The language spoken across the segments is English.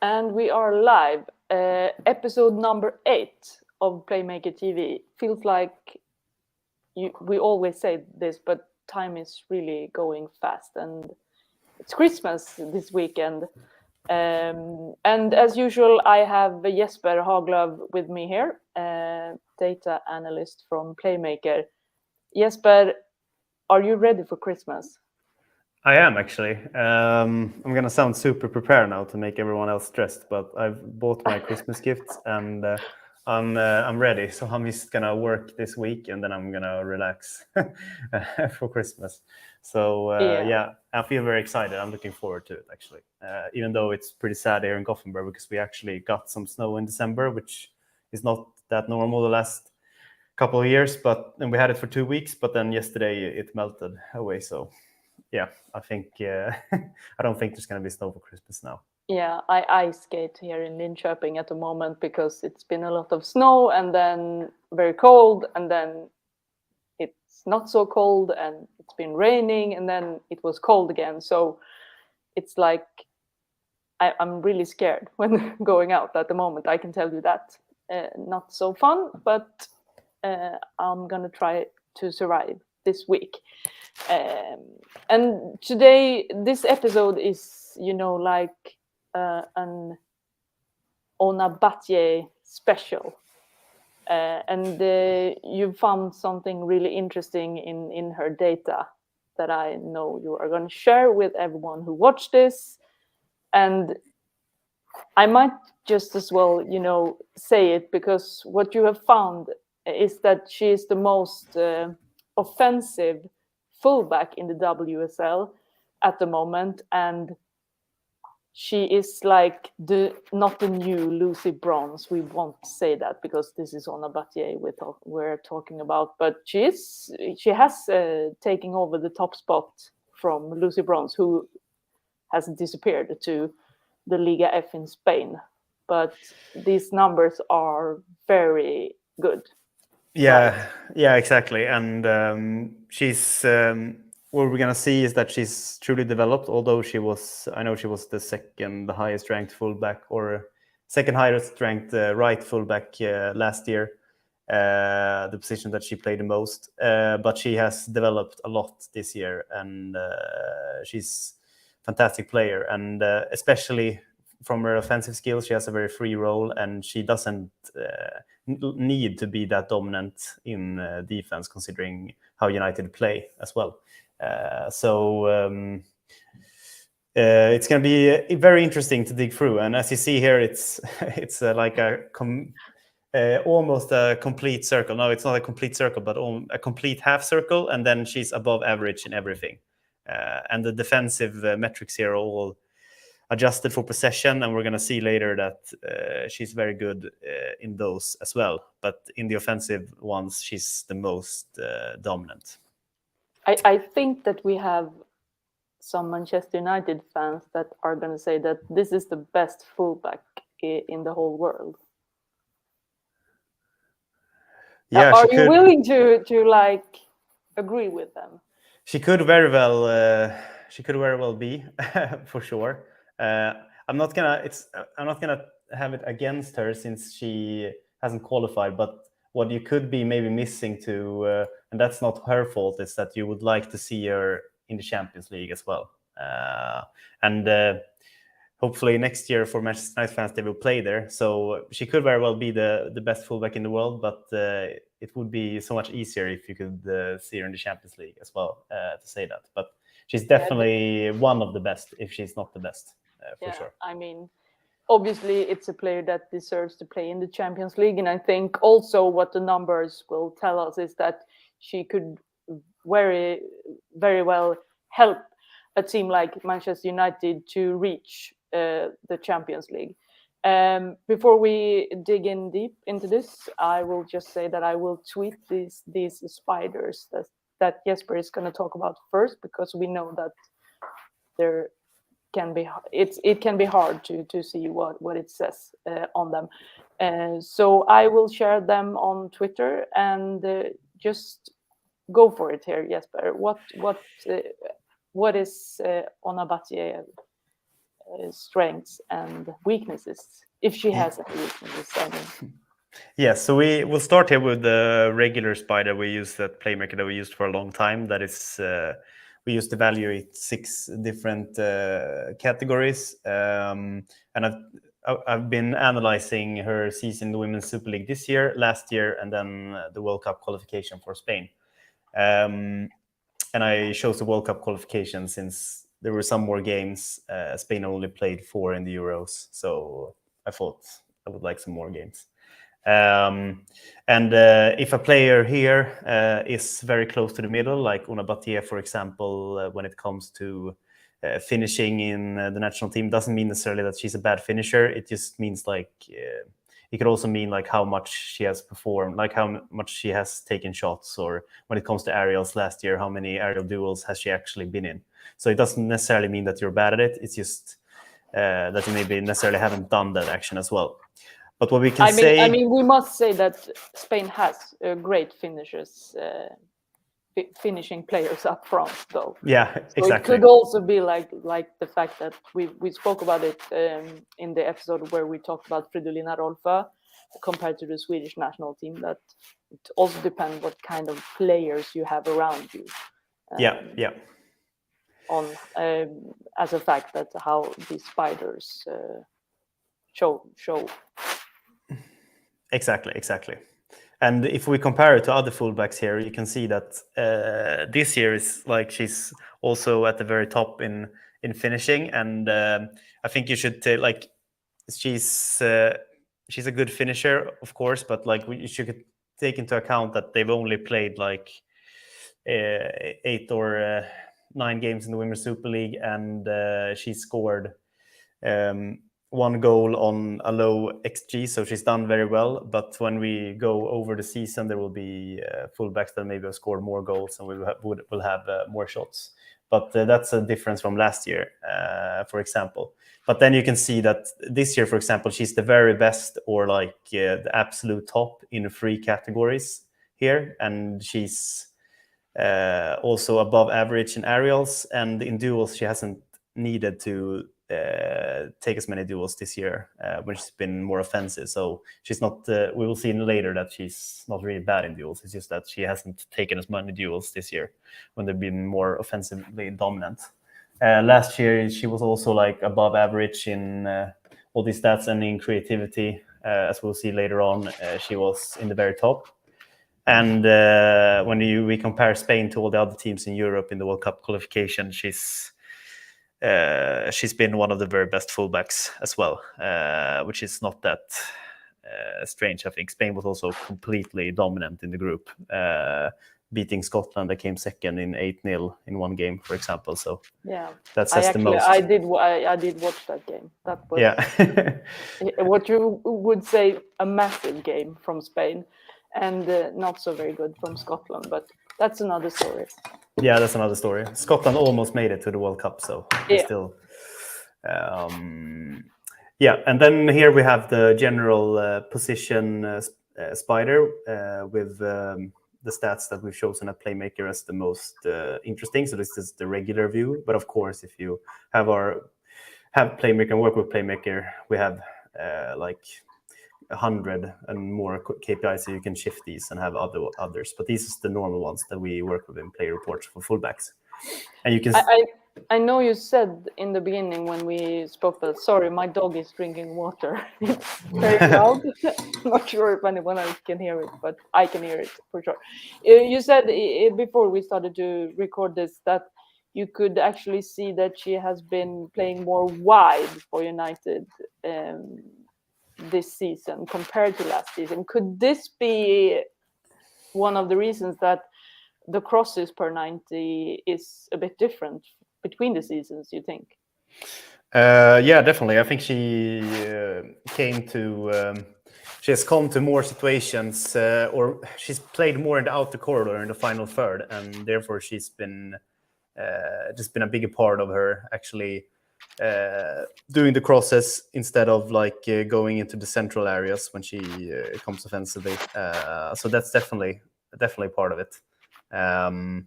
And we are live. Episode number 8 of PlaymakerTV. Feels like we always say this, but time is really going fast. And it's Christmas this weekend. And as usual, I have Jesper Haglöf with me here, data analyst from Playmaker. Jesper, are you ready for Christmas? I am actually. I'm gonna sound super prepared now to make everyone else stressed, but I've bought my Christmas gifts and I'm ready. So I'm just gonna work this week and then I'm gonna relax for Christmas. So yeah, I feel very excited. I'm looking forward to it actually. Even though it's pretty sad here in Gothenburg because we actually got some snow in December, which is not that normal the last couple of years. And we had it for 2 weeks, but then yesterday it melted away. So. Yeah, I think I don't think there's going to be snow for Christmas now. Yeah, I ice skate here in Linköping at the moment because it's been a lot of snow and then very cold and then it's not so cold and it's been raining and then it was cold again. So it's like I'm really scared when going out at the moment. I can tell you that. Not so fun, but I'm going to try to survive this week. And today, this episode is, like an Ona Batlle special. And you found something really interesting in her data that I know you are going to share with everyone who watched this. And I might just as well, say it because what you have found is that she is the most offensive fullback in the WSL at the moment, and she is like not the new Lucy Bronze. We won't say that because this is Ona Batlle we're talking about, but she has taken over the top spot from Lucy Bronze, who has disappeared to the Liga F in Spain. But these numbers are very good. Yeah, right? Yeah, exactly. And she's what we're gonna see is that she's truly developed. Although I know she was the second highest ranked fullback or second highest ranked right fullback last year, the position that she played the most. But she has developed a lot this year, and she's a fantastic player. And especially from her offensive skills, she has a very free role, and she doesn't need to be that dominant in defense, considering how United play as well. So it's going to be very interesting to dig through. And as you see here, it's like almost a complete circle. No, it's not a complete circle, but a complete half circle, and then she's above average in everything. And the defensive metrics here are all adjusted for possession, and we're going to see later that she's very good in those as well. But in the offensive ones, she's the most dominant. I think that we have some Manchester United fans that are going to say that this is the best fullback in the whole world. Yeah, are you willing to like agree with them? She could very well be for sure. I'm not gonna have it against her since she hasn't qualified. But what you could be maybe missing to, and that's not her fault, is that you would like to see her in the Champions League as well. And hopefully next year for Manchester United fans, they will play there. So she could very well be the best fullback in the world, but it would be so much easier if you could see her in the Champions League as well, to say that. But she's definitely one of the best, if she's not the best, for sure. I mean, obviously it's a player that deserves to play in the Champions League. And I think also what the numbers will tell us is that she could very, very well help a team like Manchester United to reach the Champions League. Before we dig in deep into this, I will just say that I will tweet these spiders that Jesper is going to talk about first, because we know that it can be hard to see what it says on them. So I will share them on Twitter, and just go for it here, Jesper. What is Ona Batlle strengths and weaknesses, if she has any weaknesses. I mean. Yes, so we will start here with the regular spider we use that Playmaker that we used for a long time. That is, we used to evaluate 6 different categories, and I've been analyzing her season in the Women's Super League this year, last year, and then the World Cup qualification for Spain. And I chose the World Cup qualification since there were some more games. Spain only played 4 in the Euros, so I thought I would like some more games. And if a player here is very close to the middle, like Ona Batlle, for example, when it comes to finishing in the national team, doesn't mean necessarily that she's a bad finisher. It just means like it could also mean like how much she has performed, like how much she has taken shots, or when it comes to aerials last year, how many aerial duels has she actually been in. So it doesn't necessarily mean that you're bad at it. It's just that you maybe necessarily haven't done that action as well. But what we can say... I mean, we must say that Spain has great finishers, finishing players up front, though. Yeah, so exactly. It could also be like the fact that we spoke about it in the episode where we talked about Fridolina Rolfö compared to the Swedish national team, that it also depends what kind of players you have around you. Yeah. On as a fact that how these spiders show. Exactly. And if we compare it to other fullbacks here, you can see that this year is like she's also at the very top in finishing, and I think you should like she's a good finisher, of course, but like you should take into account that they've only played like 8 or 9 games in the Women's Super League, and she scored 1 goal on a low XG, so she's done very well. But when we go over the season, there will be fullbacks that maybe have scored more goals, and we'll have more shots. But that's a difference from last year, for example. But then you can see that this year, for example, she's the very best, or like the absolute top in 3 categories here, and she's also above average in aerials, and in duels she hasn't needed to take as many duels this year, when she's been more offensive. So she's not, we will see later that she's not really bad in duels. It's just that she hasn't taken as many duels this year when they've been more offensively dominant. Last year she was also like above average in all these stats, and in creativity, as we'll see later on, she was in the very top. And when we compare Spain to all the other teams in Europe in the World Cup qualification, she's been one of the very best fullbacks as well, which is not that strange. I think Spain was also completely dominant in the group, beating Scotland, that came second in 8-0 in 1 game, for example. So yeah, that says the most. I did watch that game. That was what you would say a massive game from Spain, and not so very good from Scotland. But that's another story. Yeah, that's another story. Scotland almost made it to the World Cup, so still. And then here we have the general position spider with the stats that we've chosen at Playmaker as the most interesting. So this is the regular view, but of course, if you have Playmaker and work with Playmaker, we have like 100 and more KPIs, so you can shift these and have others. But these are the normal ones that we work with in player reports for fullbacks. And you can. I know you said in the beginning when we spoke that, sorry, my dog is drinking water. It's very loud. I'm not sure if anyone else can hear it, but I can hear it for sure. You said before we started to record this that you could actually see that she has been playing more wide for United this season compared to last season. Could this be one of the reasons that the crosses per 90 is a bit different between the seasons, you think? Yeah, definitely. I think she she has come to more situations, or she's played more in the outer corridor in the final third, and therefore she's been just been a bigger part of her actually doing the crosses instead of like going into the central areas when she comes offensively. So that's definitely part of it. And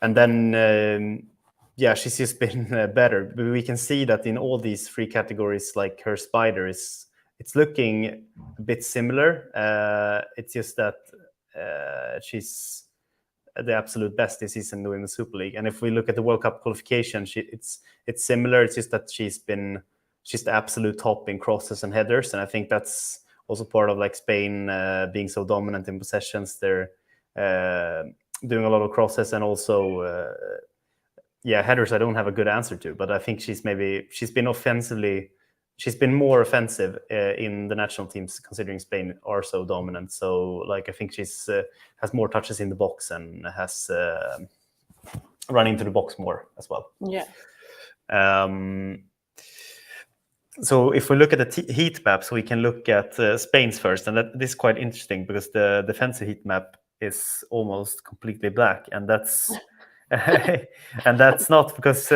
then she's just been better. But we can see that in all these 3 categories, like her spider it's looking a bit similar. It's just that she's the absolute best this season in the Women's Super League. And if we look at the World Cup qualification, it's similar. It's just that she's the absolute top in crosses and headers, and I think that's also part of like Spain being so dominant in possessions. They're doing a lot of crosses and also headers. I don't have a good answer to, but I think she's been more offensive in the national teams, considering Spain are so dominant. So like I think she's has more touches in the box and has run into the box more as well. Yeah. So if we look at the heat maps, we can look at Spain's first, and this is quite interesting because the defensive heat map is almost completely black, and that's and that's not because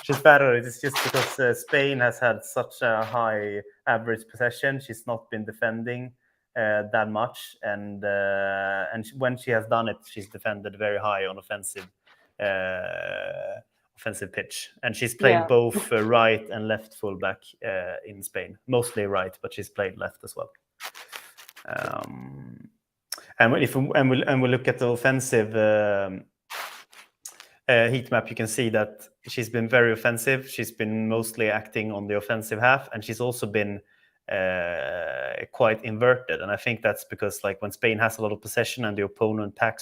she's better. It's just because Spain has had such a high average possession. She's not been defending that much, and when she has done it, she's defended very high on offensive pitch, and she's played both right and left fullback in Spain, mostly right, but she's played left as well. And if we look at the offensive heat map, you can see that she's been very offensive. She's been mostly acting on the offensive half, and she's also been quite inverted. And I think that's because like when Spain has a lot of possession and the opponent pack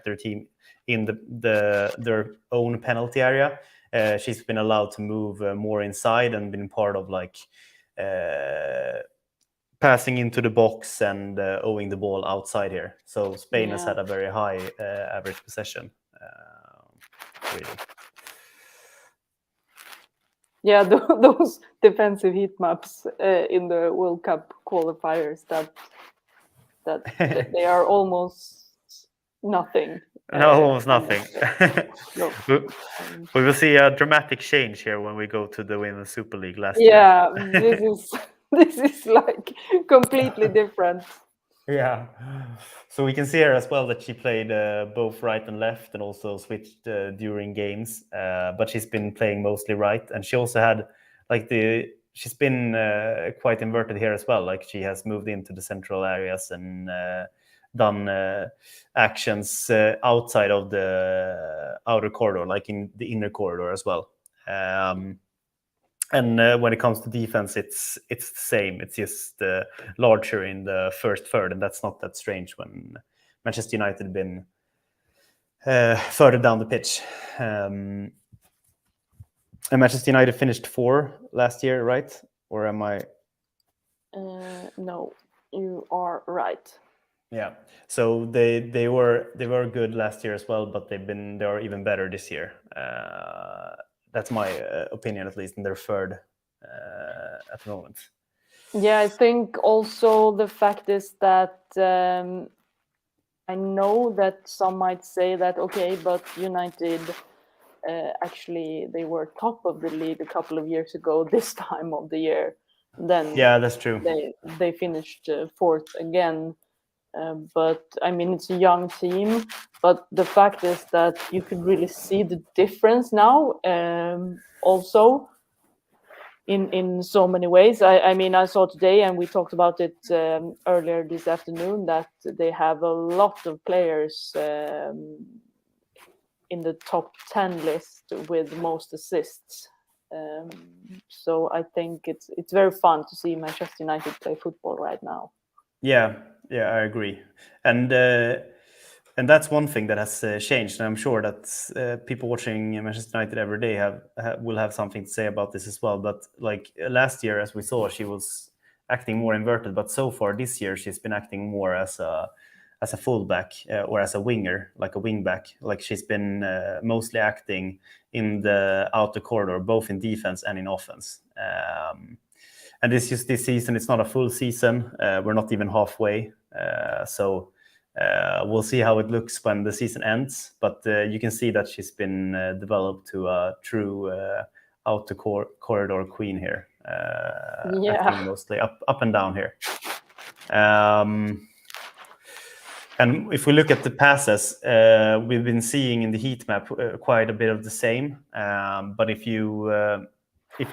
their team in their own penalty area, she's been allowed to move more inside and been part of like passing into the box and owing the ball outside here. So Spain has had a very high average possession. Really. Yeah, those defensive heat maps in the World Cup qualifiers that they are almost nothing. No, almost nothing. We will see a dramatic change here when we go to the Women's Super League last year. Yeah, this is like completely different. Yeah. So we can see here as well that she played both right and left, and also switched during games. But she's been playing mostly right, and she also had like she's been quite inverted here as well. Like she has moved into the central areas and done actions outside of the outer corridor, like in the inner corridor as well. And when it comes to defense, it's the same. It's just larger in the first third, and that's not that strange when Manchester United have been further down the pitch. And Manchester United finished 4 last year, right? Or am I? No, you are right. Yeah. So they were good last year as well, but they are even better this year. That's my opinion, at least, in their third at the moment. Yeah, I think also the fact is that I know that some might say that, okay, but United, actually, they were top of the league a couple of years ago, this time of the year. Then yeah, that's true. They finished 4th again. But I mean, it's a young team, but the fact is that you could really see the difference now, also in so many ways. I mean, I saw today, and we talked about it earlier this afternoon, that they have a lot of players in the top 10 list with most assists. So I think it's very fun to see Manchester United play football right now. Yeah, I agree, and that's one thing that has changed, and I'm sure that people watching Manchester United every day will have something to say about this as well. But like last year, as we saw, she was acting more inverted, but so far this year, she's been acting more as a fullback or as a winger, like a wingback. Like she's been mostly acting in the outer corridor, both in defense and in offense. And this season, it's not a full season. We're not even halfway. So we'll see how it looks when the season ends. But you can see that she's been developed to a true outer corridor queen here. Acting mostly up and down here. And if we look at the passes, we've been seeing in the heat map quite a bit of the same. But if you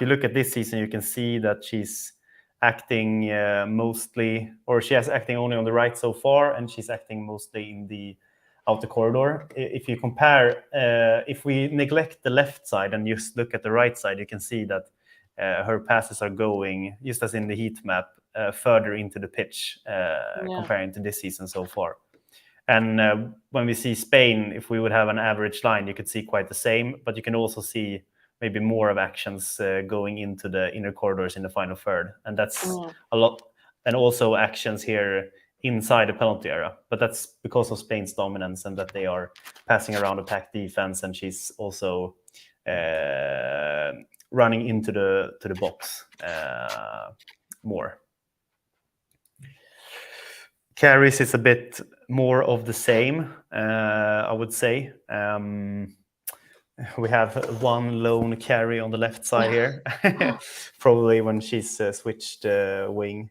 look at this season, you can see that she's acting mostly, or she has acting only on the right so far, and she's acting mostly in the outer corridor. If you compare, if we neglect the left side and just look at the right side, you can see that her passes are going, just as in the heat map, further into the pitch comparing to this season so far. And when we see Spain, if we would have an average line, you could see quite the same, but you can also see maybe more of actions going into the inner corridors in the final third. And that's a lot. And also actions here inside the penalty area. But that's because of Spain's dominance and that they are passing around a packed defense, and she's also running into the box more. Carries is a bit more of the same, I would say. We have one lone carry on the left side here, probably when she's switched wing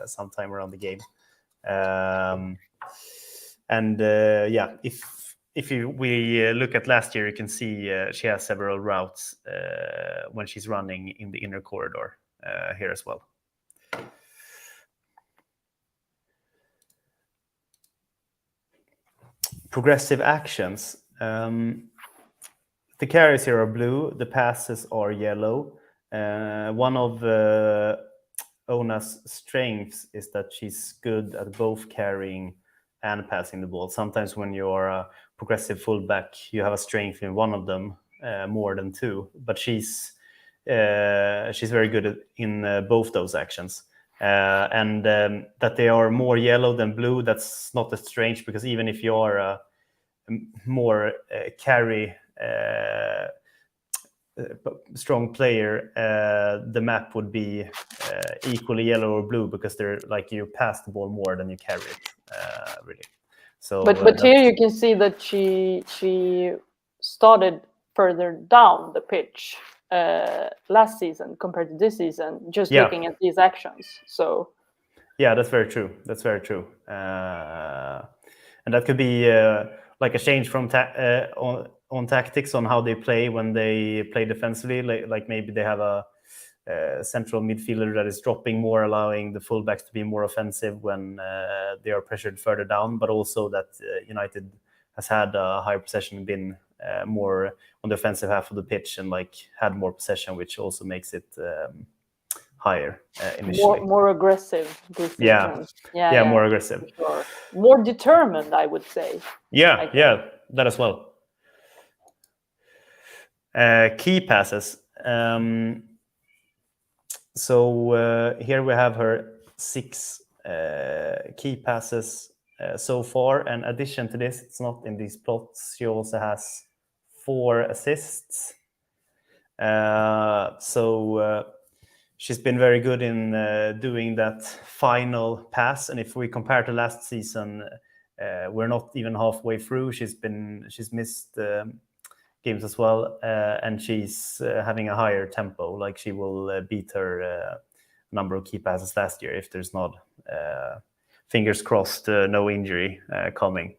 sometime around the game. Yeah, if we look at last year, you can see she has several routes when she's running in the inner corridor here as well. Progressive actions. The carries here are blue, the passes are yellow. One of Ona's strengths is that she's good at both carrying and passing the ball. Sometimes when you're a progressive fullback, you have a strength in one of them more than two, but she's very good in both those actions. And that they are more yellow than blue, that's not that strange, because even if you are a more carry strong player, the map would be equally yellow or blue, because they're like you pass the ball more than you carry it, really. So, but here you can see that she started further down the pitch last season compared to this season, just looking at these actions. So yeah, that's very true. That's very true. And that could be like a change from on tactics on how they play when they play defensively. Like maybe they have a central midfielder that is dropping more, allowing the fullbacks to be more offensive when they are pressured further down. But also that United has had a higher possession, been more on the offensive half of the pitch, and like had more possession, which also makes it higher initially. More aggressive this season. Yeah, more aggressive. Sure. More determined, I would say. Yeah, that as well. Key passes. So here we have her 6 key passes so far. And in addition to this, it's not in these plots, she also has 4 assists. So she's been very good in doing that final pass. And if we compare to last season, we're not even halfway through. She's missed games as well, and she's having a higher tempo. Like she will beat her number of key passes last year if there's not, fingers crossed, no injury coming.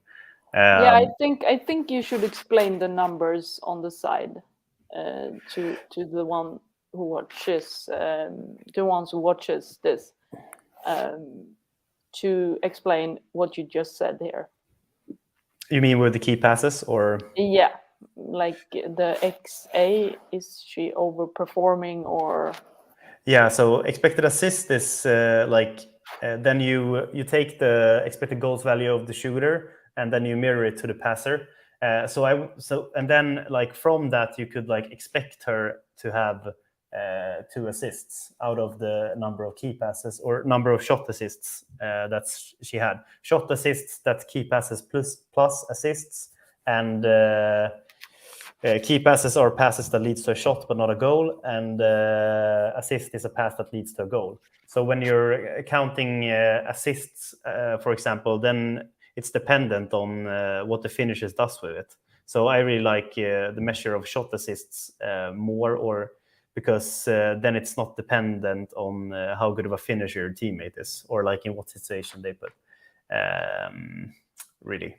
I think you should explain the numbers on the side to the one who watches, the ones who watches this, to explain what you just said here. You mean with the key passes, or? Yeah, like the XA, is she overperforming or? Yeah, so expected assist is then you take the expected goals value of the shooter and then you mirror it to the passer. And then like from that you could like expect her to have 2 assists out of the number of key passes, or number of shot assists that she had. Shot assists, that's key passes plus assists, and key passes are passes that leads to a shot but not a goal, and assist is a pass that leads to a goal. So when you're counting assists, for example, then it's dependent on what the finisher does with it. So I really like the measure of shot assists more, or because then it's not dependent on how good of a finisher your teammate is, or like in what situation they put. really.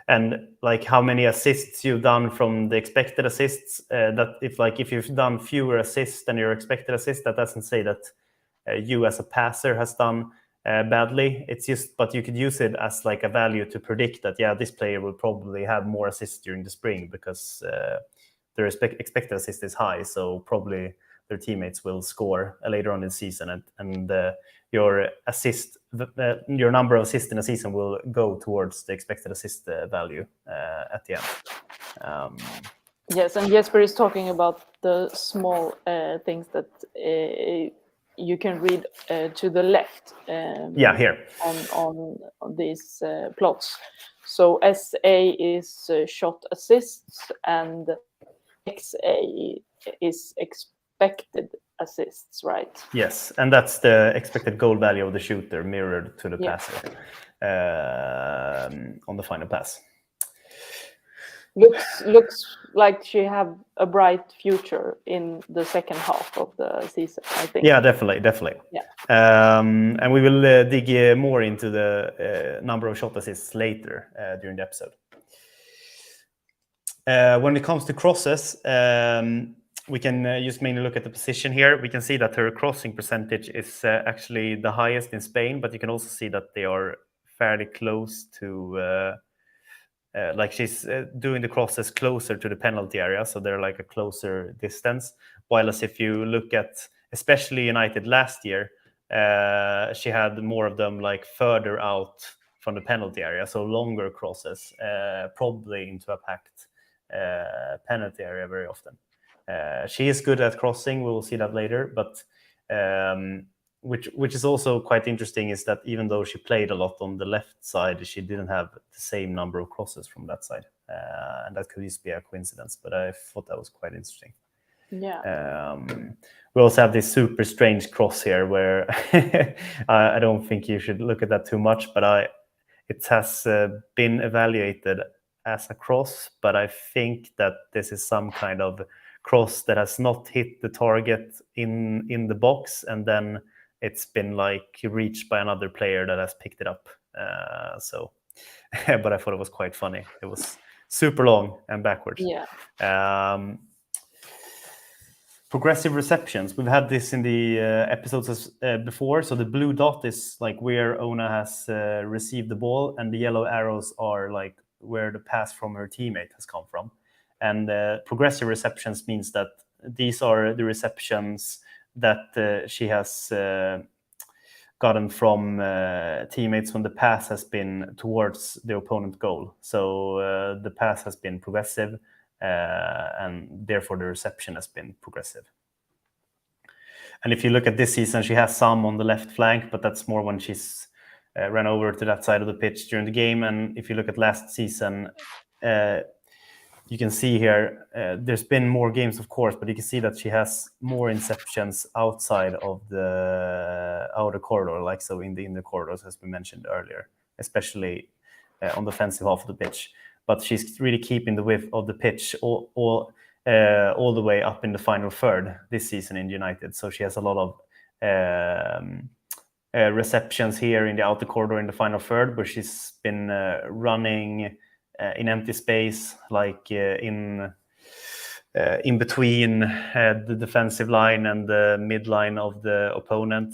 And like how many assists you've done from the expected assists, that if you've done fewer assists than your expected assist, that doesn't say that you as a passer has done badly. It's just, but you could use it as like a value to predict that, yeah, this player will probably have more assists during the spring because their expected assist is high, so probably their teammates will score later on in the season, and your your number of assists in a season will go towards the expected assist value at the end. Yes, and Jesper is talking about the small things that you can read to the left. Here on these plots. So SA is shot assists, and XA is expected assists, right? Yes, and that's the expected goal value of the shooter mirrored to the passer on the final pass. Looks like she have a bright future in the second half of the season, I think. Yeah, definitely. Yeah. And we will dig more into the number of shot assists later during the episode. When it comes to crosses, we can just mainly look at the position here. We can see that her crossing percentage is actually the highest in Spain, but you can also see that they are fairly close to, like she's doing the crosses closer to the penalty area, so they're like a closer distance. While as if you look at, especially United last year, she had more of them like further out from the penalty area, so longer crosses, probably into a packed penalty area very often. She is good at crossing. We will see that later, but which is also quite interesting is that even though she played a lot on the left side, she didn't have the same number of crosses from that side, and that could just be a coincidence. But I thought that was quite interesting. Yeah. We also have this super strange cross here, where I don't think you should look at that too much, but it has been evaluated as a cross, but I think that this is some kind of cross that has not hit the target in the box, and then it's been like reached by another player that has picked it up. But I thought it was quite funny. It was super long and backwards. Yeah. Progressive receptions. We've had this in the episodes before. So the blue dot is like where Ona has received the ball, and the yellow arrows are like where the pass from her teammate has come from. And progressive receptions means that these are the receptions that she has gotten from teammates when the pass has been towards the opponent goal. So the pass has been progressive, and therefore the reception has been progressive. And if you look at this season, she has some on the left flank, but that's more when she's ran over to that side of the pitch during the game. And if you look at last season, you can see here, there's been more games, of course, but you can see that she has more inceptions outside of the outer corridor, like so in the corridors, as we mentioned earlier, especially on the offensive half of the pitch. But she's really keeping the width of the pitch all the way up in the final third this season in United. So she has a lot of receptions here in the outer corridor in the final third, where she's been running in empty space, like in between the defensive line and the midline of the opponent,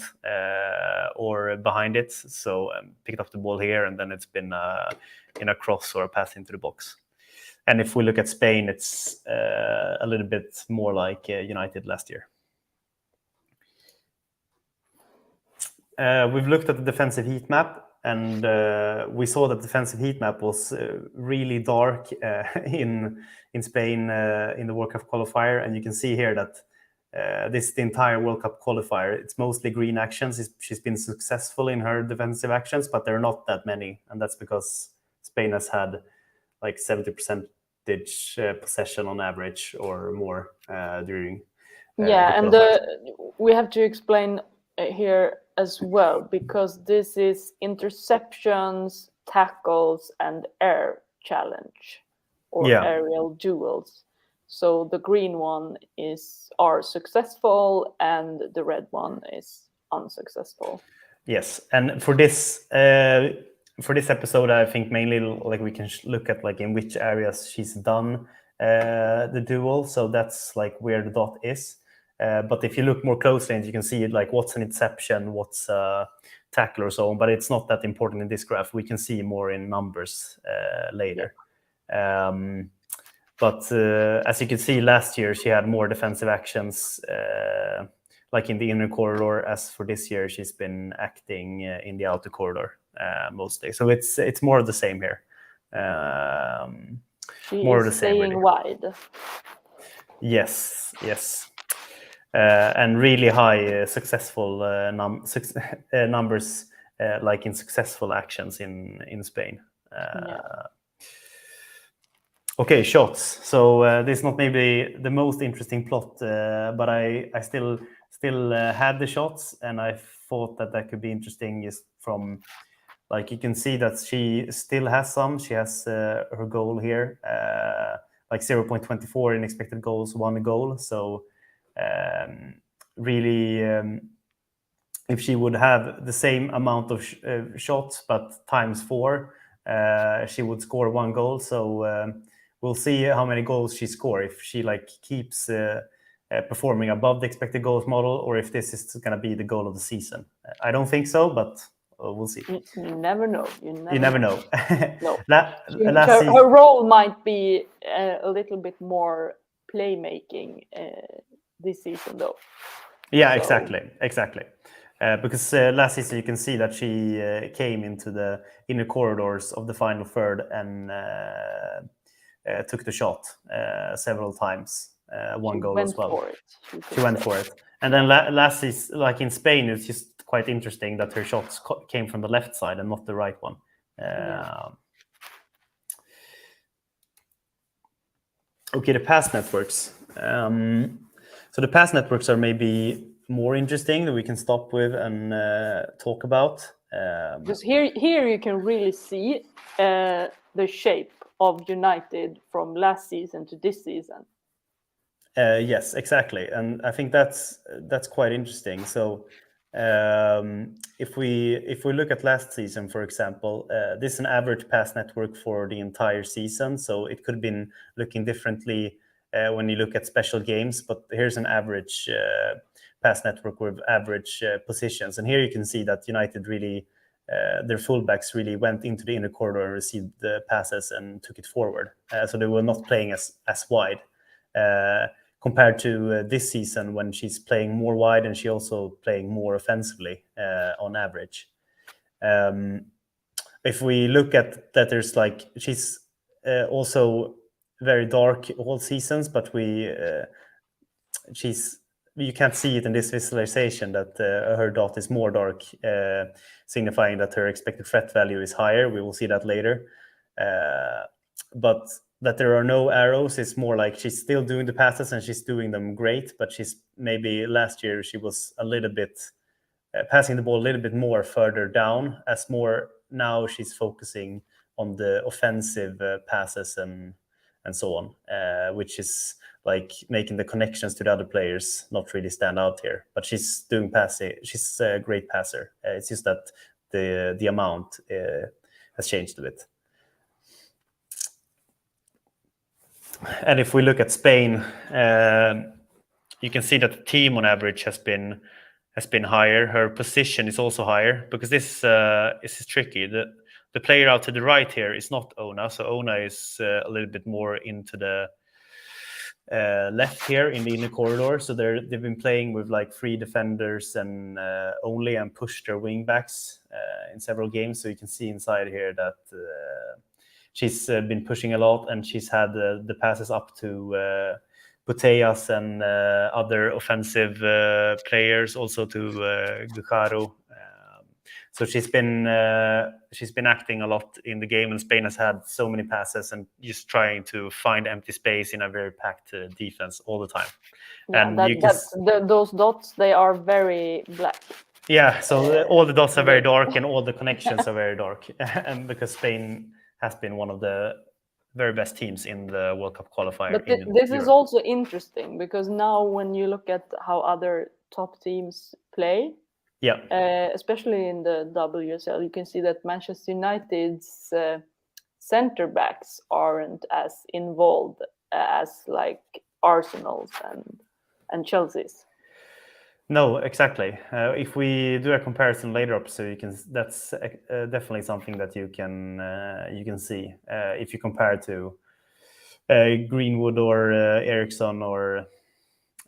or behind it. So picked up the ball here, and then it's been in a cross or a pass into the box. And if we look at Spain, it's a little bit more like United last year. We've looked at the defensive heat map, and we saw that the defensive heat map was really dark in Spain in the World Cup qualifier. And you can see here that this is the entire World Cup qualifier. It's mostly green actions. She's been successful in her defensive actions, but there are not that many. And that's because Spain has had like 70% possession on average or more during. And we have to explain here as well, because this is interceptions, tackles, and air challenge or aerial duels. So the green one are successful, and the red one is unsuccessful. Yes, and for this for this episode, I think mainly like we can look at like in which areas she's done the duel. So that's like where the dot is. But if you look more closely, and you can see like what's an inception, what's a tackle or so on. But it's not that important in this graph. We can see more in numbers later. But as you can see, last year she had more defensive actions, like in the inner corridor. As for this year, she's been acting in the outer corridor mostly. So it's more of the same here. She more of is the same, staying really. wide. Yes. And really high successful numbers, like in successful actions in Spain. Okay, shots. So this is not maybe the most interesting plot, but I still had the shots, and I thought that could be interesting. Just from like you can see that she still has some. She has her goal here, like 0.24 in expected goals, 1 goal. So really, if she would have the same amount of shots but times 4, she would score 1 goal. So we'll see how many goals she scores, if she like keeps performing above the expected goals model, or if this is going to be the goal of the season. I don't think so, but we'll see. You never know. You never know. No. Last her role might be a little bit more playmaking this season, though. Yeah, so. Exactly. Because last season you can see that she came into the inner corridors of the final third and took the shot several times. 1 goal as well. She went for it. And then last season, like in Spain, it's just quite interesting that her shots came from the left side and not the right one. Okay, the pass networks. So the pass networks are maybe more interesting that we can stop with and talk about. Because here you can really see the shape of United from last season to this season. Yes, exactly, and I think that's quite interesting. So if we look at last season, for example, this is an average pass network for the entire season. So it could have been looking differently when you look at special games, but here's an average pass network with average positions, and here you can see that United really their fullbacks really went into the inner corridor and received the passes and took it forward. So they were not playing as wide. Compared to this season, when she's playing more wide and she also playing more offensively on average. If we look at that, there's like she's also very dark all seasons, but you can't see it in this visualization that her dot is more dark, signifying that her expected threat value is higher. We will see that later. But that there are no arrows is more like she's still doing the passes and she's doing them great, but she's maybe last year she was a little bit passing the ball a little bit more further down, as more now she's focusing on the offensive passes and so on, which is like making the connections to the other players not really stand out here. But she's doing passing. She's a great passer. It's just that the amount has changed a bit. And if we look at Spain, you can see that the team on average has been higher. Her position is also higher, because this is tricky. The player out to the right here is not Ona, so Ona is a little bit more into the left here in the inner corridor. So they've been playing with like 3 defenders and only, and pushed their wing backs in several games. So you can see inside here that she's been pushing a lot, and she's had the passes up to Putellas and other offensive players, also to Gucaro. So she's been acting a lot in the game, and Spain has had so many passes and just trying to find empty space in a very packed defense all the time. Yeah, and those dots, they are very black. Yeah, so all the dots are very dark and all the connections are very dark, and because Spain has been one of the very best teams in the World Cup qualifier. But this is also interesting, because now when you look at how other top teams play, Especially in the WSL, you can see that Manchester United's center backs aren't as involved as like Arsenal's and Chelsea's. No, exactly. If we do a comparison later up, so you can, that's definitely something that you can see if you compare to Greenwood or Ericsson or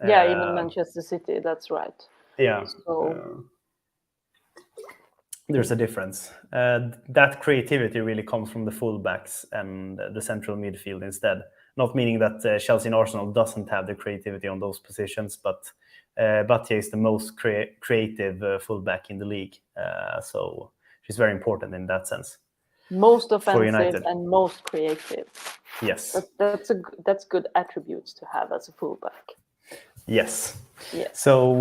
even Manchester City. That's right. So there's a difference. That creativity really comes from the fullbacks and the central midfield instead. Not meaning that Chelsea and Arsenal doesn't have the creativity on those positions, but Batlle is the most creative fullback in the league. So she's very important in that sense. Most offensive and most creative. Yes. That's good attributes to have as a fullback. Yes. Yes. So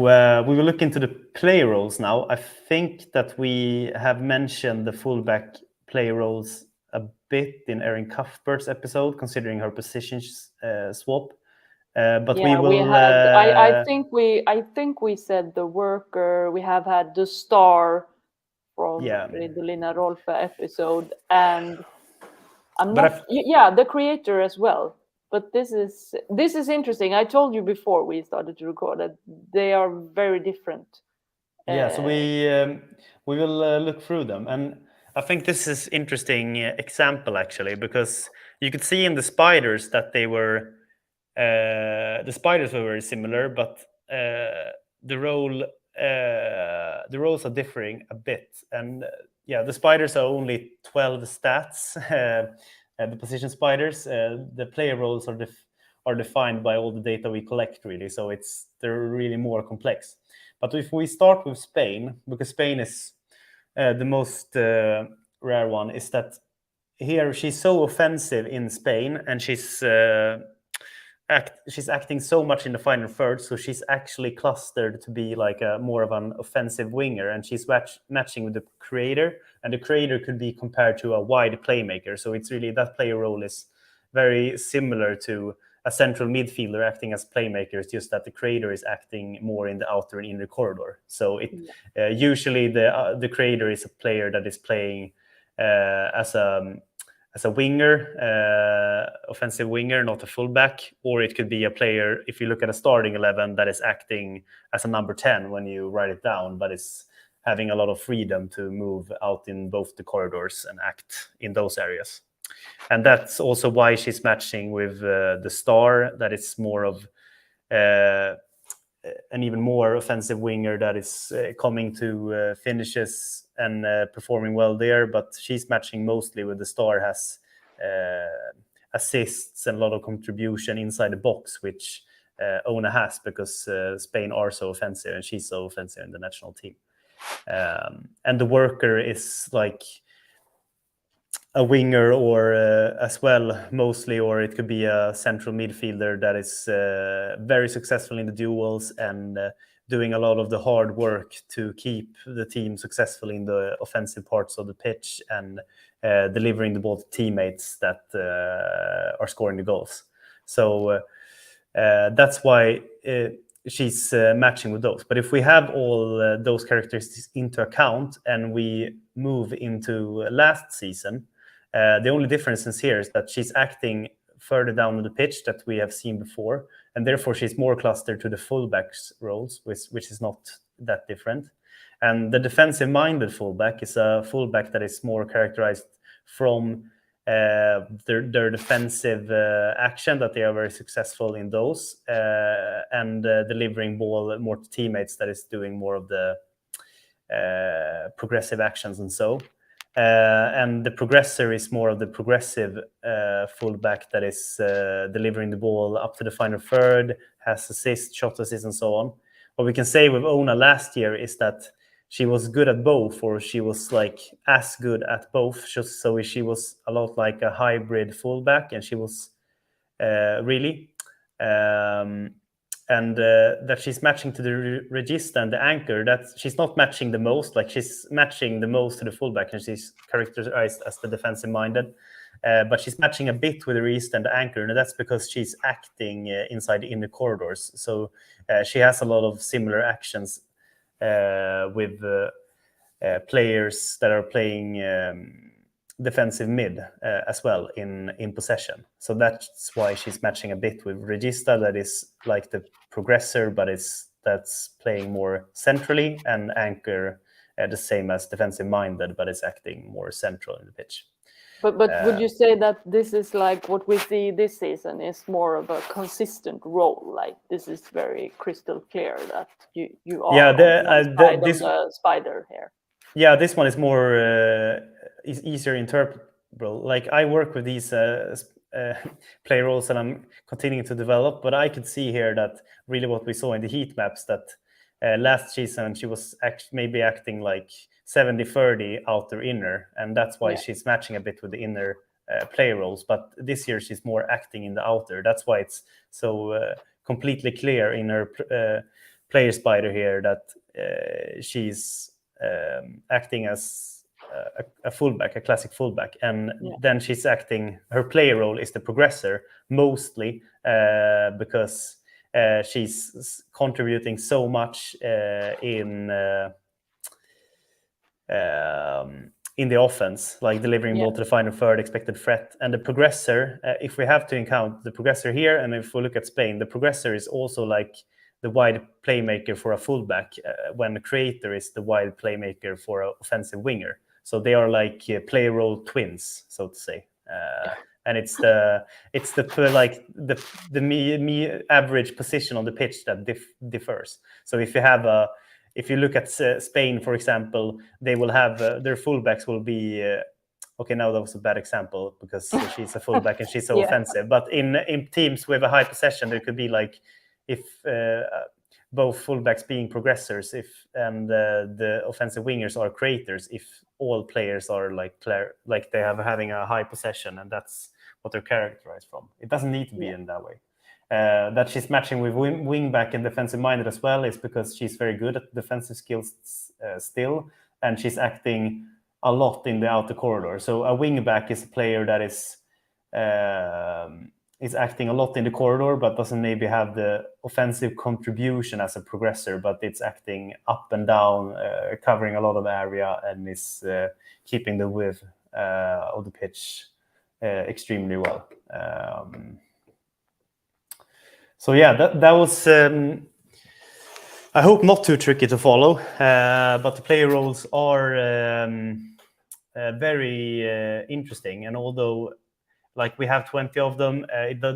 we will look into the play roles now. I think that we have mentioned the fullback play roles a bit in Erin Cuthbert's episode, considering her positions swap. But we will. We had. I think we said the worker. We have had the star from Fridolina Rolfö episode, and the creator as well. But this is interesting. I told you before we started to record that they are very different. So we will look through them, and I think this is interesting example actually, because you could see in the spiders that they were the spiders were very similar, but the roles are differing a bit, and the spiders are only 12 stats. The position spiders, the player roles are defined by all the data we collect, really. So they're really more complex. But if we start with Spain, because Spain is the most rare one, is that here she's so offensive in Spain, and she's acting so much in the final third, so she's actually clustered to be like more of an offensive winger, and she's matching with the creator, and the creator could be compared to a wide playmaker. So it's really that player role is very similar to a central midfielder acting as playmakers, just that the creator is acting more in the outer and inner corridor. So usually the creator is a player that is playing as a winger, offensive winger, not a fullback, or it could be a player, if you look at a starting 11, that is acting as a number 10 when you write it down, but is having a lot of freedom to move out in both the corridors and act in those areas. And that's also why she's matching with the star, that is more of an even more offensive winger that is coming to finishes and performing well there, but she's matching mostly with the star has assists and a lot of contribution inside the box, which Ona has, because Spain are so offensive and she's so offensive in the national team. And the worker is like a winger, or as well mostly, or it could be a central midfielder that is very successful in the duels and doing a lot of the hard work to keep the team successful in the offensive parts of the pitch and delivering the ball to teammates that are scoring the goals. So that's why she's matching with those. But if we have all those characteristics into account and we move into last season, the only difference here is that she's acting further down on the pitch that we have seen before, and therefore she's more clustered to the fullbacks roles, which is not that different. And the defensive-minded fullback is a fullback that is more characterized from their defensive action, that they are very successful in those, and delivering ball more to teammates, that is doing more of the progressive actions and so. And the progressor is more of the progressive fullback that is delivering the ball up to the final third, has assists, shot assists, and so on. What we can say with Ona last year is that she was good at both, or she was like as good at both. So she was a lot like a hybrid fullback, and she was really. And that she's matching to the regista and the anchor, that she's not matching the most, like she's matching the most to the fullback, and she's characterized as the defensive minded, but she's matching a bit with the regista and the anchor, and that's because she's acting inside the inner corridors. So she has a lot of similar actions with players that are playing defensive mid as well in possession. So that's why she's matching a bit with Regista, that is like the progressor, but that's playing more centrally, and Anchor the same as defensive minded, but it's acting more central in the pitch. But would you say that this is like what we see this season is more of a consistent role? Like this is very crystal clear that you are on one side of the spider here. Yeah, this one is more is easier interpretable. Like I work with these play roles and I'm continuing to develop, but I could see here that really what we saw in the heat maps, that last season she was maybe acting like 70-30 outer inner, and that's why she's matching a bit with the inner play roles. But this year she's more acting in the outer. That's why it's so completely clear in her player spider here that she's acting as a fullback, a classic fullback, and then she's acting. Her player role is the progressor mostly because she's contributing so much in the offense, like delivering ball to the final third, expected threat. And the progressor, if we have to encounter the progressor here, and if we look at Spain, the progressor is also like the wide playmaker for a fullback, when the creator is the wide playmaker for an offensive winger. So they are like play role twins, so to say. And it's the average position on the pitch that differs. So if you look at Spain, for example, they will have their fullbacks will be okay. Now that was a bad example because she's a fullback and she's so offensive. But in teams with a high possession, there could be like if both fullbacks being progressors, and the offensive wingers are creators, if all players are like they having a high possession, and that's what they're characterized from. It doesn't need to be in that way. That she's matching with wing back and defensive minded as well is because she's very good at defensive skills still, and she's acting a lot in the outer corridor. So a wing back is a player that is acting a lot in the corridor, but doesn't maybe have the offensive contribution as a progressor, but it's acting up and down, covering a lot of area, and is keeping the width of the pitch extremely well. So yeah, that was, I hope not too tricky to follow, but the player roles are very interesting. And although like we have 20 of them,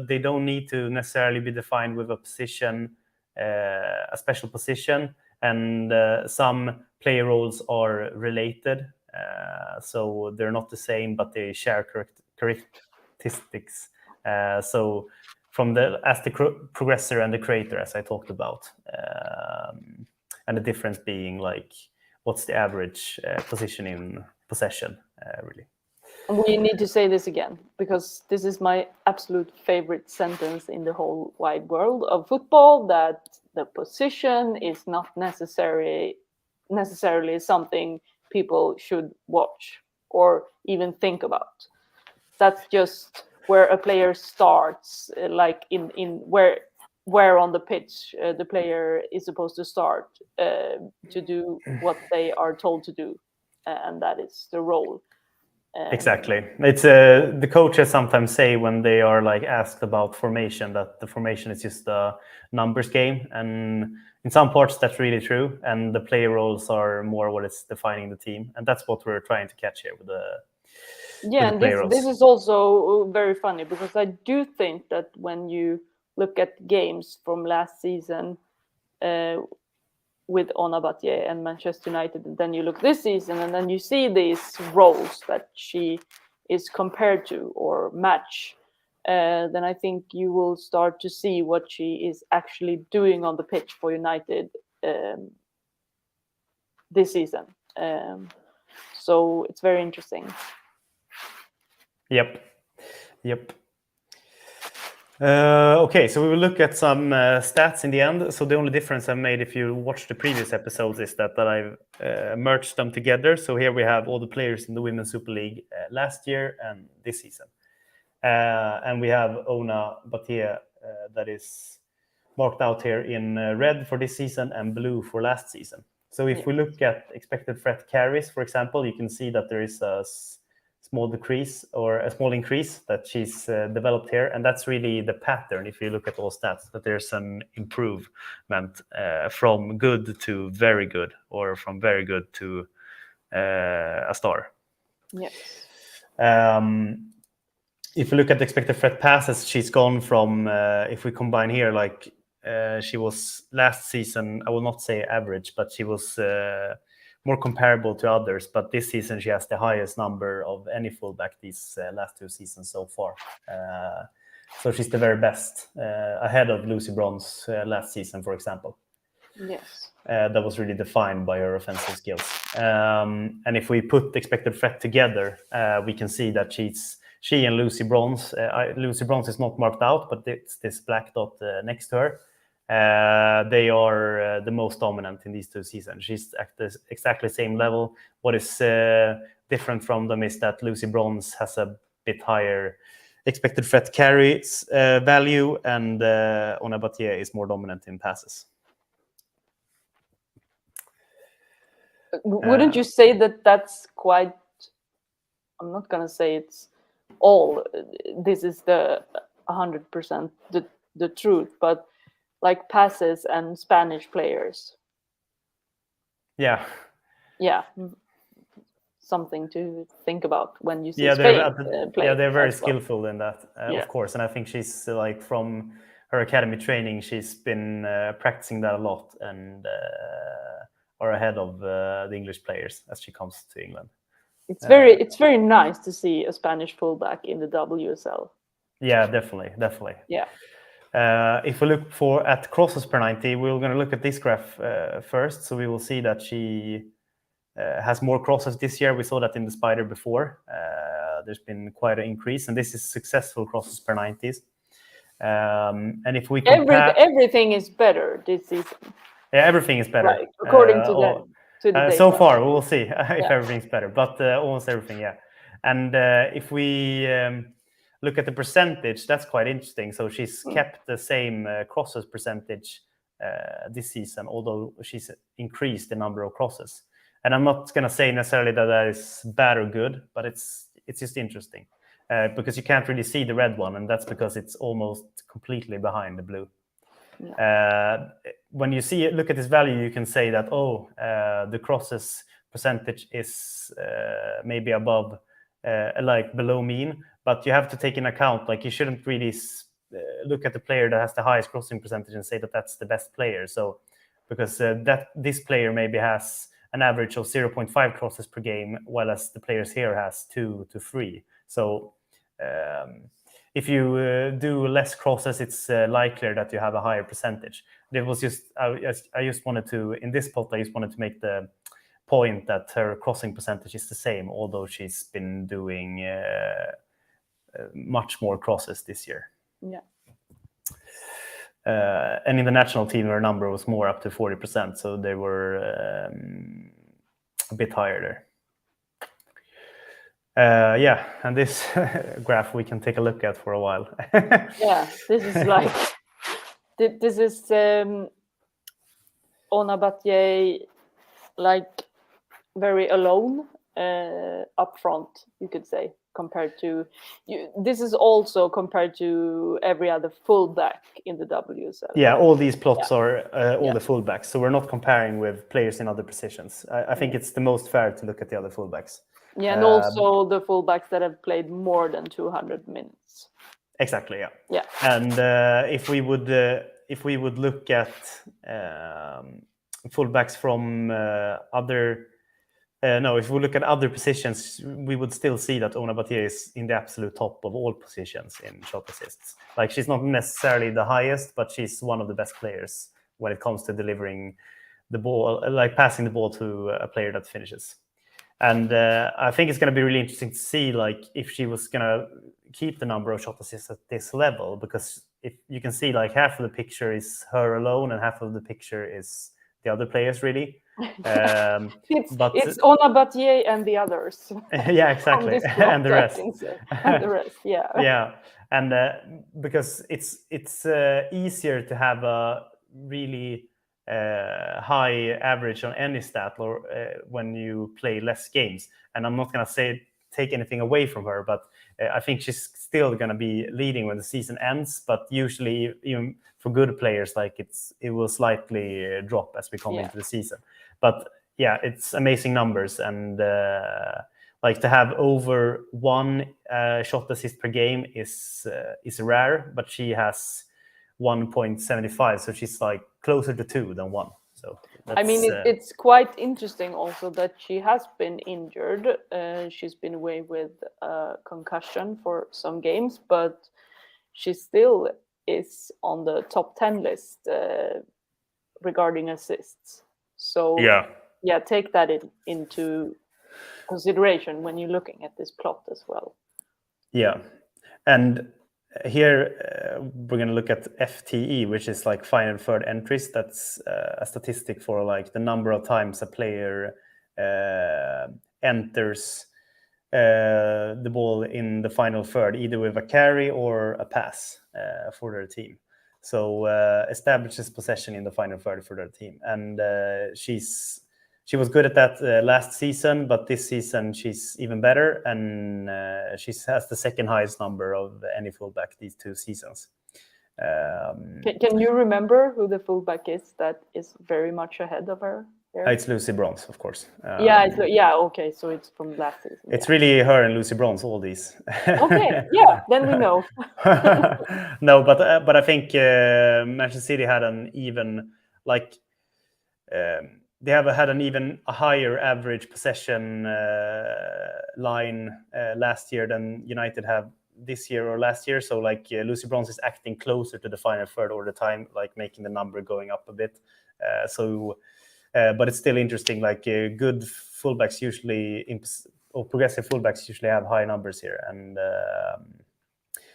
they don't need to necessarily be defined with a position, a special position. And some player roles are related. So they're not the same, but they share characteristics. So from the progressor and the creator, as I talked about, and the difference being like what's the average position in possession, really. We need to say this again because this is my absolute favorite sentence in the whole wide world of football, that the position is not necessarily something people should watch or even think about. That's just where a player starts, like in where on the pitch the player is supposed to start to do what they are told to do, and that is the role. Exactly. It's the coaches sometimes say when they are like asked about formation that the formation is just a numbers game, and in some parts that's really true, and the player roles are more what is defining the team, and that's what we're trying to catch here with the and this is also very funny because I do think that when you look at games from last season with Ona Batlle and Manchester United, and then you look this season and then you see these roles that she is compared to or match, then I think you will start to see what she is actually doing on the pitch for United this season. So it's very interesting. Yep. Okay, so we will look at some stats in the end. So the only difference I've made if you watch the previous episodes is that I've merged them together. So here we have all the players in the Women's Super League last year and this season. And we have Ona Batlle that is marked out here in red for this season and blue for last season. So if we look at expected threat carries, for example, you can see that there is a small decrease or a small increase that she's developed here. And that's really the pattern. If you look at all stats, that there's an improvement from good to very good, or from very good to a star. Yes. If you look at the expected threat passes, she's gone from, if we combine here, like she was last season, I will not say average, but she was more comparable to others. But this season, she has the highest number of any fullback these last 2 seasons so far. So she's the very best, ahead of Lucy Bronze last season, for example. Yes. That was really defined by her offensive skills. And if we put the expected threat together, we can see that she and Lucy Bronze, Lucy Bronze is not marked out, but it's this black dot next to her. They are the most dominant in these 2 seasons. She's at the exactly same level. What is different from them is that Lucy Bronze has a bit higher expected threat carries value, and Ona Batlle is more dominant in passes. Wouldn't you say that that's quite, I'm not going to say it's all, this is the 100% the truth, but like passes and Spanish players? Yeah. Something to think about when you see Spain play. They're very skillful in that, Yeah. of course. And I think she's like, from her academy training, she's been practicing that a lot, and are ahead of the English players as she comes to England. It's very nice to see a Spanish fullback in the WSL. Yeah, definitely. Yeah. If we look at crosses per 90, we're going to look at this graph first. So we will see that she has more crosses this year. We saw that in the Spider before. There's been quite an increase, and this is successful crosses per 90s. And if we compare, everything is better this season. Yeah, everything is better. Right, according to the data. So far, we'll see if everything's better, but almost everything, yeah. And if we look at the percentage, that's quite interesting. So she's kept the same crosses percentage this season, although she's increased the number of crosses. And I'm not going to say necessarily that is bad or good, but it's just interesting because you can't really see the red one, and that's because it's almost completely behind the blue. Yeah. When you look at this value, you can say that the crosses percentage is maybe above, like below mean, but you have to take in account, like, you shouldn't really look at the player that has the highest crossing percentage and say that that's the best player. So because this player maybe has an average of 0.5 crosses per game, while as the players here has 2 to 3. So if you do less crosses, it's likelier that you have a higher percentage. It was just I just wanted to, in this plot, I just wanted to make the point that her crossing percentage is the same, although she's been doing much more crosses this year. Yeah. And in the national team, her number was more, up to 40%, so they were a bit higher there. And this graph we can take a look at for a while. Yeah, this is like this is Ona Batlle, like, very alone up front, you could say, compared to this is also compared to every other fullback in the WSL. Yeah, all these plots are all the fullbacks, so we're not comparing with players in other positions. I think it's the most fair to look at the other fullbacks. Yeah, and also the fullbacks that have played more than 200 minutes. Exactly. Yeah. Yeah. And if we would look at fullbacks from if we look at other positions, we would still see that Ona Batlle is in the absolute top of all positions in shot assists. Like, she's not necessarily the highest, but she's one of the best players when it comes to delivering the ball, like passing the ball to a player that finishes. And I think it's going to be really interesting to see, like, if she was going to keep the number of shot assists at this level, because if you can see, like, half of the picture is her alone and half of the picture is the other players, really. It's Ona Batlle and the others. Yeah, exactly. And the rest. And the rest, yeah. Yeah, and because it's easier to have a really high average on any stat or when you play less games. And I'm not going to take anything away from her, but I think she's still going to be leading when the season ends. But usually, even for good players, like it will slightly drop as we come into the season. But yeah, it's amazing numbers, and like to have over 1 shot assist per game is rare. But she has 1.75, so she's like closer to 2 than 1. So I mean, it's quite interesting also that she has been injured. She's been away with concussion for some games, but she still is on the top 10 list regarding assists. So yeah, take that into consideration when you're looking at this plot as well. Yeah, and here we're going to look at FTE, which is like final third entries. That's a statistic for like the number of times a player enters the ball in the final third, either with a carry or a pass for their team. So establishes possession in the final third for their team, and she was good at that last season, but this season she's even better, and she has the second highest number of any fullback these 2 seasons. Can you remember who the fullback is that is very much ahead of her? It's Lucy Bronze, of course. Okay, so it's from last season. It's really her and Lucy Bronze, all these. Okay, yeah, then we know. No, but I think Manchester City had an even they have had an even higher average possession line last year than United have this year or last year. So like Lucy Bronze is acting closer to the final third all the time, like making the number going up a bit. But it's still interesting. Like good fullbacks usually, or progressive fullbacks usually have high numbers here, and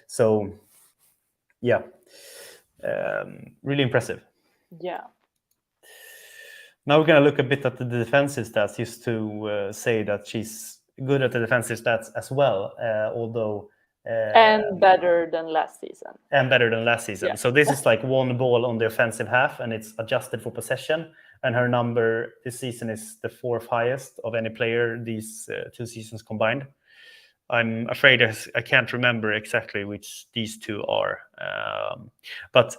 so yeah, really impressive. Yeah. Now we're going to look a bit at the defensive stats, just to say that she's good at the defensive stats as well, although and better than last season. Yeah. So this is like 1 ball on the offensive half, and it's adjusted for possession. And her number this season is the 4th highest of any player these 2 seasons combined. I'm afraid I can't remember exactly which these 2 are, but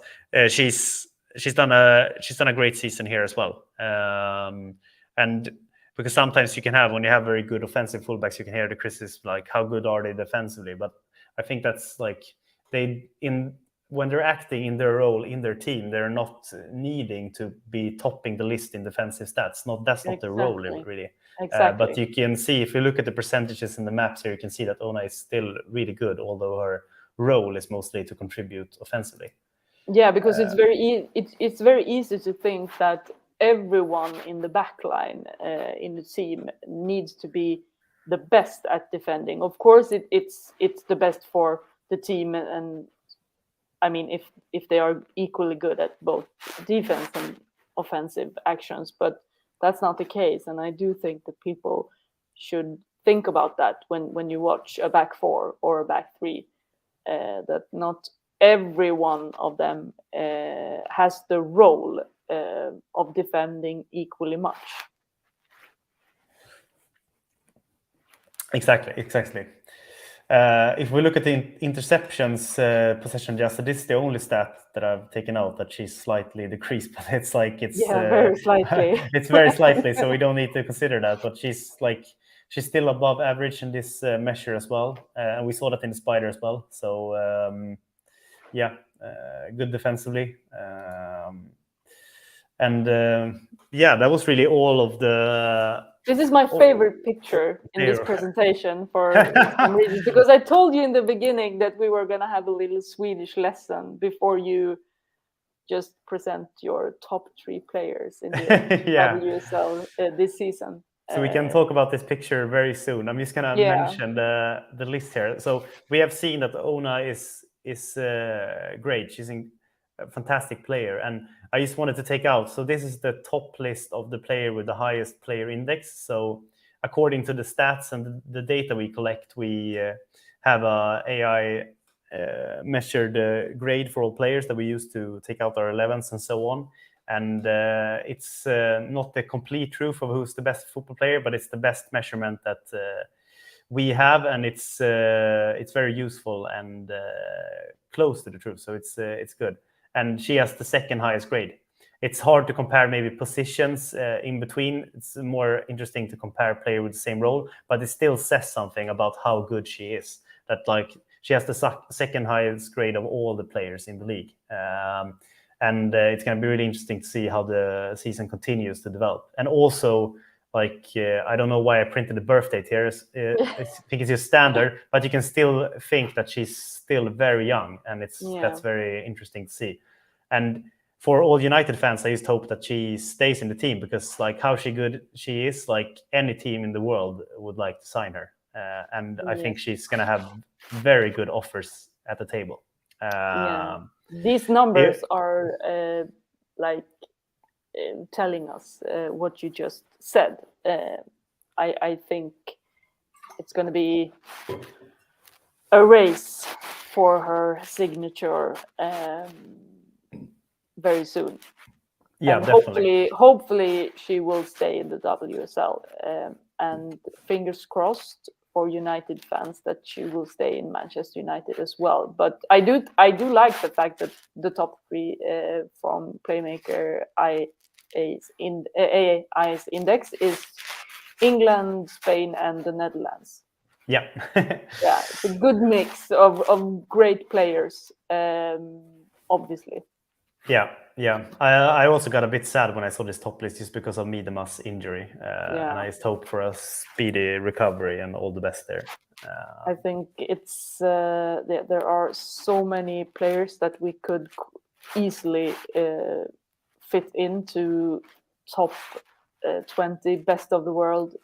she's done a great season here as well. And because sometimes you can have, when you have very good offensive fullbacks, you can hear the criticism like, how good are they defensively? But I think that's like when they're acting in their role in their team, they're not needing to be topping the list in defensive stats. That's not their role really. Exactly. But you can see, if you look at the percentages in the maps here, you can see that Ona is still really good, although her role is mostly to contribute offensively. Yeah, because it's very easy to think that everyone in the back line in the team needs to be the best at defending. Of course, it's the best for the team, and I mean if they are equally good at both defense and offensive actions, but that's not the case. And I do think that people should think about that when you watch a back 4 or a back 3, that not every one of them has the role of defending equally much. Exactly. If we look at the interceptions, possession adjusted, this is the only stat that I've taken out that she's slightly decreased, but it's very slightly. It's very slightly, so we don't need to consider that. But she's still above average in this measure as well, and we saw that in the Spider as well. So good defensively, and that was really all of the. This is my favorite picture in this presentation for some reasons, because I told you in the beginning that we were going to have a little Swedish lesson before you just present your top 3 players in the WSL this season. So we can talk about this picture very soon. I'm just going to mention the list here. So we have seen that Ona is great. She's a fantastic player, and I just wanted to take out. So this is the top list of the player with the highest player index. So according to the stats and the data we collect, we have a AI measured grade for all players that we use to take out our 11s and so on. And it's not the complete truth of who's the best football player, but it's the best measurement that we have, and it's very useful and close to the truth. So it's good. And she has the second highest grade. It's hard to compare maybe positions in between. It's more interesting to compare player with the same role, but it still says something about how good she is. That like she has the second highest grade of all the players in the league. And it's going to be really interesting to see how the season continues to develop. And also, like, I don't know why I printed the birth date here. I think it's just standard, but you can still think that she's still very young, and that's very interesting to see. And for all United fans, I just hope that she stays in the team, because like how good she is, like any team in the world would like to sign her. And I think she's going to have very good offers at the table. These numbers are telling us what you just said. I think it's going to be a race for her signature very soon. Yeah, and definitely. hopefully she will stay in the WSL. And fingers crossed for United fans that she will stay in Manchester United as well. But I do like the fact that the top three from Playmaker AI's index is England, Spain, and the Netherlands. Yeah. Yeah, it's a good mix of great players, obviously. Yeah. I also got a bit sad when I saw this top list just because of Miedema's injury. And I just hope for a speedy recovery and all the best there. I think it's there are so many players that we could easily fit into top 20 best of the world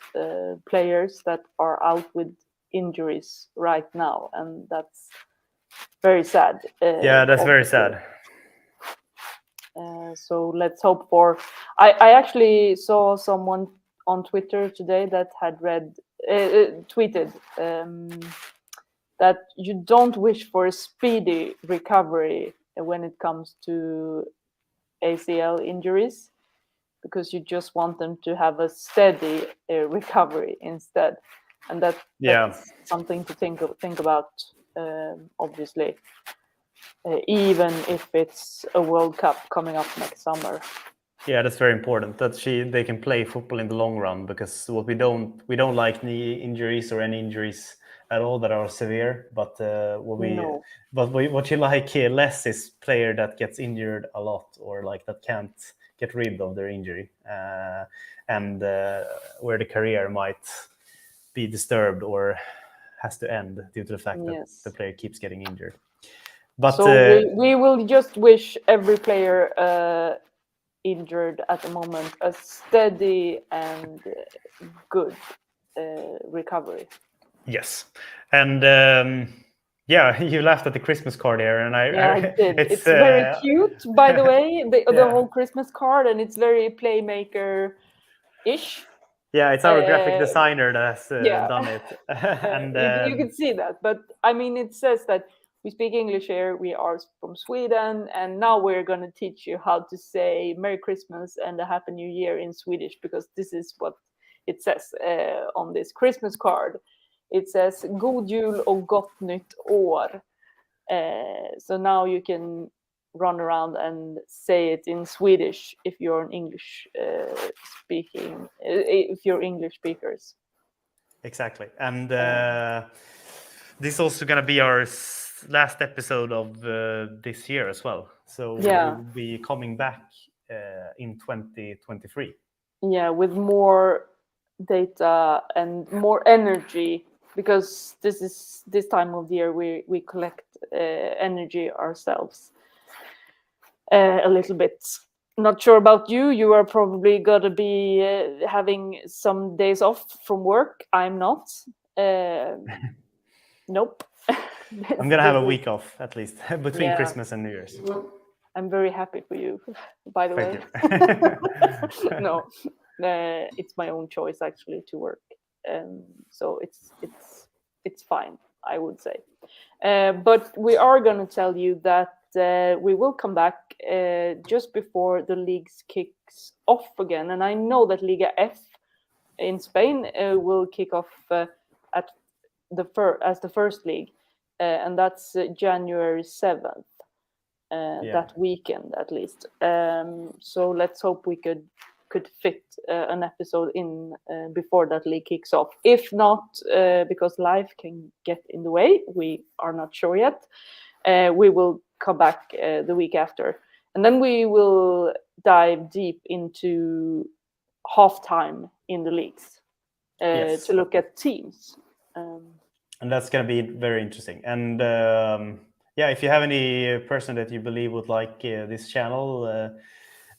players that are out with injuries right now, and that's very sad. Yeah, that's very sad. So let's hope for. I actually saw someone on Twitter today that had tweeted that you don't wish for a speedy recovery when it comes to ACL injuries, because you just want them to have a steady recovery instead, and that's something to think about, obviously. Even if it's a World Cup coming up next summer. Yeah, that's very important that they can play football in the long run, because what we don't like knee injuries or any injuries at all that are severe. But what you like less is player that gets injured a lot, or like that can't get rid of their injury, and where the career might be disturbed or has to end due to the fact that the player keeps getting injured. But so we will just wish every player injured at the moment a steady and good recovery. Yes, and you laughed at the Christmas card here, and I did. It's very cute, by the way, the whole Christmas card, and it's very Playmaker-ish. Yeah, it's our graphic designer that has done it. And you can see that, but I mean, it says that we speak English here, we are from Sweden, and now we're going to teach you how to say Merry Christmas and a Happy New Year in Swedish, because this is what it says on this Christmas card. It says God Jul och Gott Nytt År. So now you can run around and say it in Swedish if you're an English if you're English speakers. Exactly. And this is also going to be our last episode of this year as well. So we'll be coming back in 2023. Yeah, with more data and more energy, because this time of the year we collect energy ourselves a little bit. Not sure about you. You are probably gonna be having some days off from work. I'm not. Nope. I'm gonna have a week off at least between Christmas and New Year's. I'm very happy for you, by the way. No, it's my own choice actually to work, so it's fine, I would say. But we are going to tell you that we will come back just before the leagues kicks off again. And I know that Liga F in Spain will kick off at as the first league, and that's January 7th. That weekend at least. So let's hope we could fit an episode in before that league kicks off. If not, because life can get in the way, we are not sure yet. We will come back the week after, and then we will dive deep into halftime in the leagues to look at teams. And that's going to be very interesting. And if you have any person that you believe would like this channel,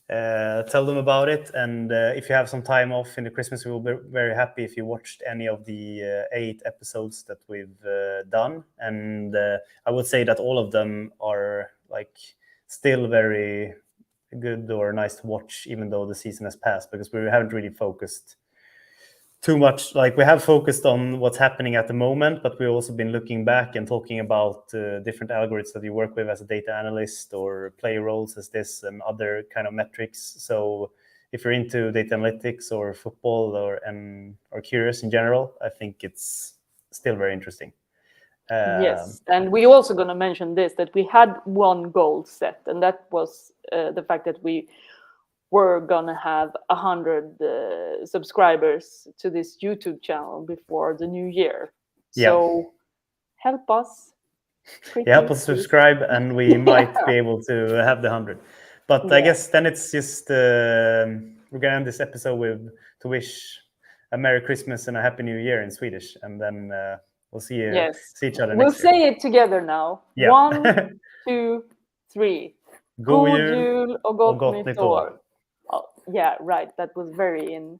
tell them about it. And if you have some time off in the Christmas, we will be very happy if you watched any of the 8 episodes that we've done. And I would say that all of them are like still very good or nice to watch, even though the season has passed, because we haven't really focused too much. Like, we have focused on what's happening at the moment, but we've also been looking back and talking about different algorithms that you work with as a data analyst, or play roles as this, and other kind of metrics. So if you're into data analytics or football or curious in general, I think it's still very interesting. Yes, and we're also going to mention this, that we had one goal set, and that was the fact that we were gonna have 100 subscribers to this YouTube channel before the new year. So help us. Help us subscribe, and we might be able to have the 100. But I guess then it's just we're gonna end this episode with to wish a Merry Christmas and a Happy New Year in Swedish, and then we'll see each other we'll next year. say it together now. 1, 2, 3. God jul och gott nytt år. Oh, yeah, right. That was very in